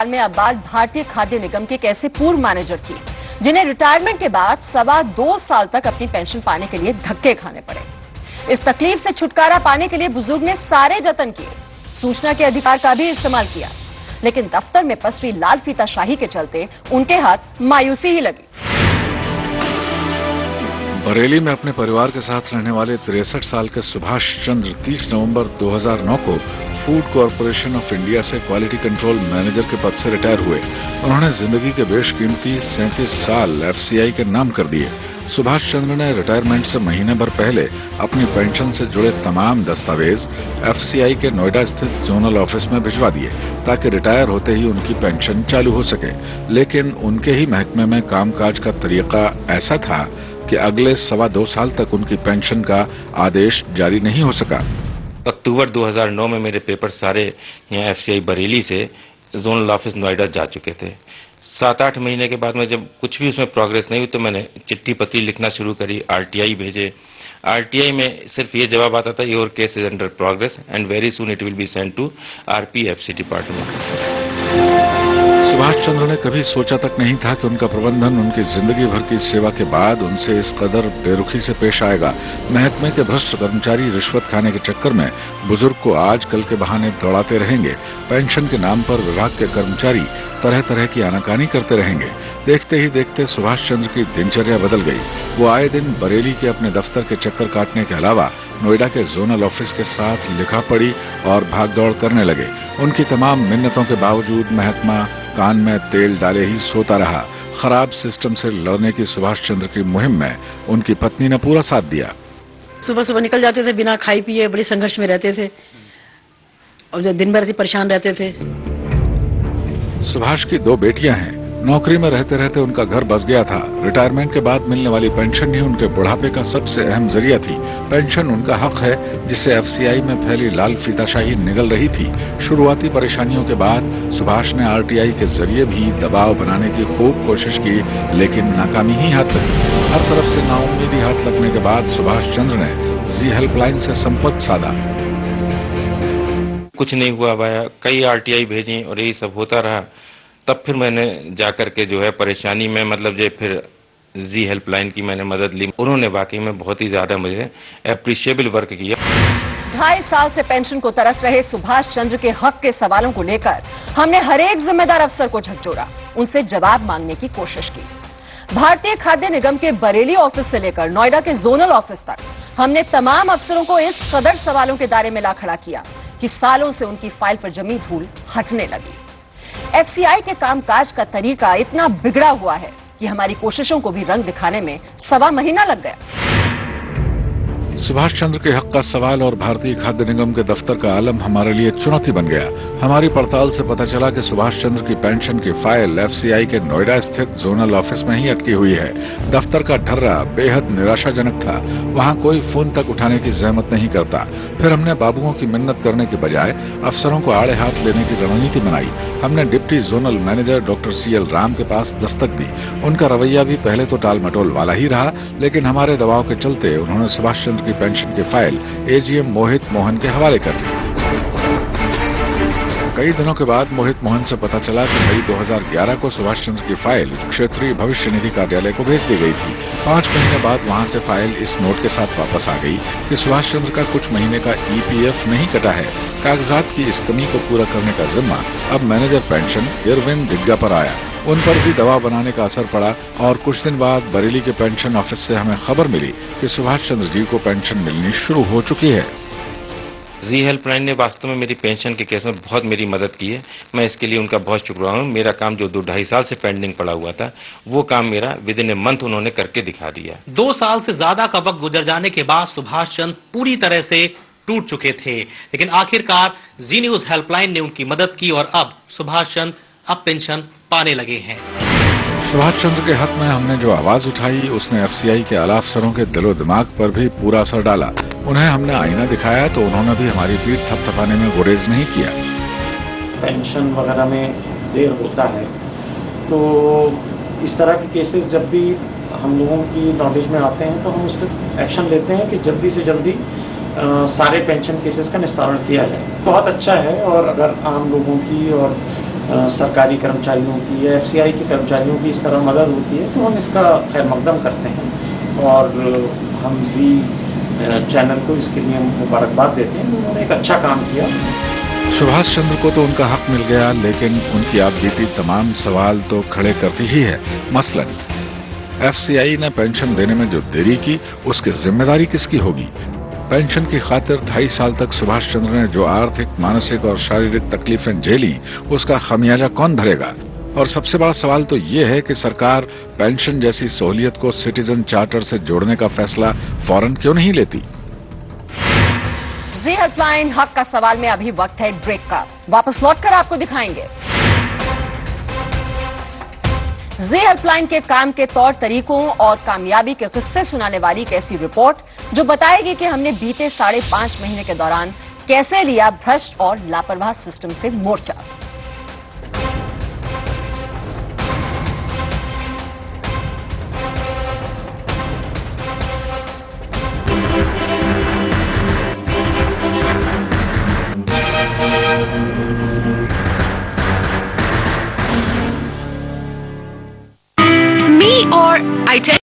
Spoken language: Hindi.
में आबाद भारतीय खाद्य निगम के एक ऐसे पूर्व मैनेजर थी जिन्हें रिटायरमेंट के बाद 2.25 साल तक अपनी पेंशन पाने के लिए धक्के खाने पड़े। इस तकलीफ से छुटकारा पाने के लिए बुजुर्ग ने सारे जतन किए, सूचना के अधिकार का भी इस्तेमाल किया, लेकिन दफ्तर में पसरी लाल फीताशाही के चलते उनके हाथ मायूसी ही लगी। बरेली में अपने परिवार के साथ रहने वाले 63 साल के सुभाष चंद्र 30 नवंबर 2009 को फूड कॉरपोरेशन ऑफ इंडिया से क्वालिटी कंट्रोल मैनेजर के पद से रिटायर हुए। उन्होंने जिंदगी के बेशकीमती 37 साल एफसीआई के नाम कर दिए। सुभाष चंद्र ने रिटायरमेंट से महीने भर पहले अपनी पेंशन से जुड़े तमाम दस्तावेज एफसीआई के नोएडा स्थित जोनल ऑफिस में भिजवा दिए ताकि रिटायर होते ही उनकी पेंशन चालू हो सके। लेकिन उनके ही महकमे में कामकाज का तरीका ऐसा था कि अगले 2.25 साल तक उनकी पेंशन का आदेश जारी नहीं हो सका। अक्टूबर 2009 में मेरे पेपर सारे यहाँ एफसीआई बरेली से जोनल ऑफिस नोएडा जा चुके थे। 7-8 महीने के बाद में जब कुछ भी उसमें प्रोग्रेस नहीं हुई तो मैंने चिट्ठी पत्री लिखना शुरू करी, आरटीआई भेजे। आरटीआई में सिर्फ ये जवाब आता था, your case is under progress and very soon it will be sent to RPFC department. Subhash Chandra ने कभी सोचा तक नहीं था कि उनका प्रबंधन उनकी जिंदगी भर की सेवा के बाद उनसे इस कदर बेरुखी से पेश आएगा। महकमे के भ्रष्ट कर्मचारी रिश्वत खाने के चक्कर में बुजुर्ग को आज कल के बहाने दौड़ाते रहेंगे। पेंशन के नाम पर विभाग के कर्मचारी तरह तरह की आनाकानी करते रहेंगे। देखते ही देखते सुभाष चंद्र की दिनचर्या बदल गई। वो आए दिन बरेली के अपने दफ्तर के चक्कर काटने के अलावा नोएडा के जोनल ऑफिस के साथ लिखा पढ़ी और भागदौड़ करने लगे। उनकी तमाम मिन्नतों के बावजूद महकमा कान में तेल डाले ही सोता रहा। खराब सिस्टम से लड़ने की सुभाष चंद्र की मुहिम में उनकी पत्नी ने पूरा साथ दिया। सुबह सुबह निकल जाते थे, बिना खाई पिए बड़े संघर्ष में रहते थे और जो दिन भर से परेशान रहते थे। सुभाष की 2 बेटियां हैं। नौकरी में रहते रहते उनका घर बस गया था। रिटायरमेंट के बाद मिलने वाली पेंशन ही उनके बुढ़ापे का सबसे अहम जरिया थी। पेंशन उनका हक है जिसे एफसीआई में फैली लाल फीताशाही निगल रही थी। शुरुआती परेशानियों के बाद सुभाष ने आरटीआई के जरिए भी दबाव बनाने की खूब कोशिश की, लेकिन नाकामी ही हाथ लगी। हर तरफ से नाउम्मीदी हाथ लगने के बाद सुभाष चंद्र ने जी हेल्पलाइन से संपर्क साधा। कुछ नहीं हुआ भाया, कई आरटीआई भेजी और यही सब होता रहा। तब फिर मैंने जाकर के जो है परेशानी में मतलब जो फिर जी हेल्पलाइन की मैंने मदद ली। उन्होंने वाकई में बहुत ही ज्यादा मुझे अप्रिशिएबल वर्क किया। 2.5 साल से पेंशन को तरस रहे सुभाष चंद्र के हक के सवालों को लेकर हमने हर एक जिम्मेदार अफसर को झकझोरा, उनसे जवाब मांगने की कोशिश की। भारतीय खाद्य निगम के बरेली ऑफिस से लेकर नोएडा के जोनल ऑफिस तक हमने तमाम अफसरों को इस कदर सवालों के दायरे में ला खड़ा किया कि सालों से उनकी फाइल पर जमी धूल हटने लगी। एफसीआई के कामकाज का तरीका इतना बिगड़ा हुआ है कि हमारी कोशिशों को भी रंग दिखाने में 1.25 महीना लग गया। सुभाष चंद्र के हक का सवाल और भारतीय खाद्य निगम के दफ्तर का आलम हमारे लिए चुनौती बन गया। हमारी पड़ताल से पता चला कि सुभाष चंद्र की पेंशन की फाइल एफसीआई के नोएडा स्थित जोनल ऑफिस में ही अटकी हुई है। दफ्तर का ढर्रा बेहद निराशाजनक था। वहां कोई फोन तक उठाने की जहमत नहीं करता। फिर हमने बाबुओं की मिन्नत करने के बजाय अफसरों को आड़े हाथ लेने की रणनीति बनाई। हमने deputy zonal manager doctor CL Ram के पास दस्तक दी। उनका रवैया भी पहले तो टाल मटोल वाला ही रहा, लेकिन हमारे दबाव के चलते उन्होंने सुभाष चंद्र की पेंशन की फाइल एजीएम मोहित मोहन के हवाले कर दी। कई दिनों के बाद मोहित मोहन से पता चला कि मई 2011 को सुभाष चंद्र की फाइल क्षेत्रीय भविष्य निधि कार्यालय को भेज दी गई थी। 5 महीने बाद वहां से फाइल इस नोट के साथ वापस आ गई कि सुभाष चंद्र का कुछ महीने का ईपीएफ नहीं कटा है। कागजात की इस कमी को पूरा करने का जिम्मा अब मैनेजर पेंशन इरविन दिग्गा पर आया। उन पर भी दबाव बनाने का असर पड़ा और कुछ दिन बाद बरेली के पेंशन ऑफिस से हमें खबर मिली कि सुभाष चंद्र जी को पेंशन मिलनी शुरू हो चुकी है। जी हेल्पलाइन ने वास्तव में मेरी पेंशन के केस में बहुत मेरी मदद की है। मैं इसके लिए उनका बहुत शुक्रगुजार हूँ। मेरा काम जो 2-2.5 साल से पेंडिंग पड़ा हुआ था, वो काम मेरा विदिन ए मंथ उन्होंने करके दिखा दिया। 2 साल से ज्यादा का वक्त गुजर जाने के बाद सुभाष चंद्र पूरी तरह से टूट चुके थे, लेकिन आखिरकार जी न्यूज हेल्पलाइन ने उनकी मदद की और अब सुभाष चंद्र अब पेंशन पाने लगे हैं। सुभाष चंद्र के हक में हमने जो आवाज उठाई उसने एफसीआई के आला अफसरों के दिलो दिमाग पर भी पूरा असर डाला। उन्हें हमने आईना दिखाया तो उन्होंने भी हमारी पीठ थपथपाने में गुरेज नहीं किया। पेंशन वगैरह में देर होता है तो इस तरह के केसेस जब भी हम लोगों की नॉलेज में आते हैं तो हम उस पर एक्शन लेते हैं कि जल्दी से जल्दी सारे पेंशन केसेस का निस्तारण किया जाए। बहुत अच्छा है और अगर आम लोगों की और सरकारी कर्मचारियों की या एफसीआई के कर्मचारियों की इस तरह मदद होती है तो हम इसका खैर मकदम करते हैं और हम जी चैनल को इसके लिए मुबारकबाद देते हैं। उन्होंने एक अच्छा काम किया। सुभाष चंद्र को तो उनका हक मिल गया, लेकिन उनकी आप बीती तमाम सवाल तो खड़े करती ही है। मसलन एफसीआई ने पेंशन देने में जो देरी की, उसकी जिम्मेदारी किसकी होगी? पेंशन की खातिर 2.5 साल तक सुभाष चंद्र ने जो आर्थिक, मानसिक और शारीरिक तकलीफें झेली, उसका खमियाजा कौन भरेगा? और सबसे बड़ा सवाल तो ये है कि सरकार पेंशन जैसी सहूलियत को सिटीजन चार्टर से जोड़ने का फैसला फौरन क्यों नहीं लेती? जी हेल्पलाइन हक का सवाल में अभी वक्त है एक ब्रेक का। वापस लौटकर आपको दिखाएंगे जी हेल्पलाइन के काम के तौर तरीकों और कामयाबी के किस्से सुनाने वाली एक ऐसी रिपोर्ट जो बताएगी कि हमने बीते 5.5 महीने के दौरान कैसे लिया भ्रष्ट और लापरवाह सिस्टम से मोर्चा। Me or I tell